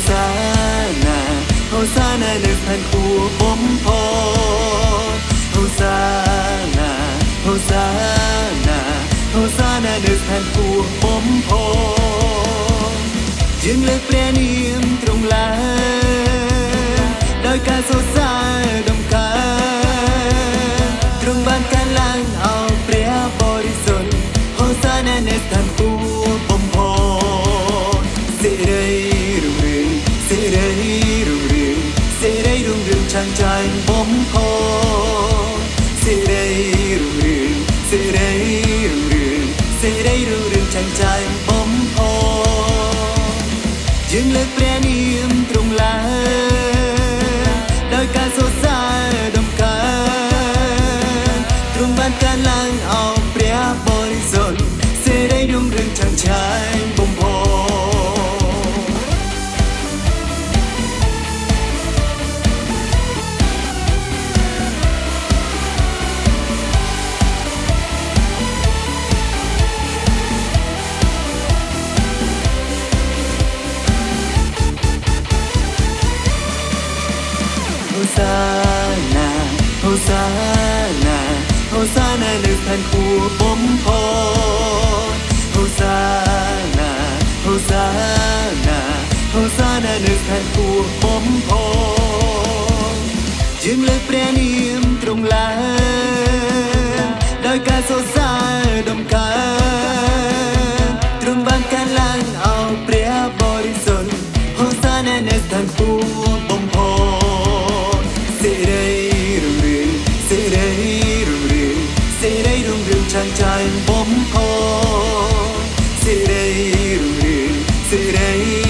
ซานาโฮซานานึกพันคู่ผมพอโฮซานาโฮซานาโฮซานานึกพันคู่ผมพอยังเลยเปลี่ยนเอี่ยมตรงลาโดยการโซซาดมกาตรงบ้านการล้างเอาเปรียบบริสุทธิ์โฮซานานึกพันคู่ผมพอสิได้รุ่งเรืองสิได้รุ่งเรืองสิได้รุ่งเรืองช่างใจผมพอสิได้รุ่งเรืองสิได้รุ่งเรืองสิได้รุ่งเรืองช่างใจผมพอยังเลยเปลี่ยนเอี่ยมตรงลาโดยการโซซาดมกาตรงบ้านการล้างเอาเปรียบบริสุทธิ์สิได้รุ่งเรืองช่างใจผมพอโฮซานาโฮซานาโฮซานานึกพันคู่ผมพอโฮซานาโฮซานาโฮซานานึกพันคู่ผมพอยังเลยเปลี่ยนเอี่ยมตรงลาโดยการโซซาดมกาตรงบ้านการล้างเอาเปรียบบริสุทธิ์โฮซานานึกพันคู่ผมพอสิได้รุ่งเรืองสิได้รุ่งเรืองสิได้รุ่งเรืองช่างใจผมพอสิได้รุ่งเรืองสิได้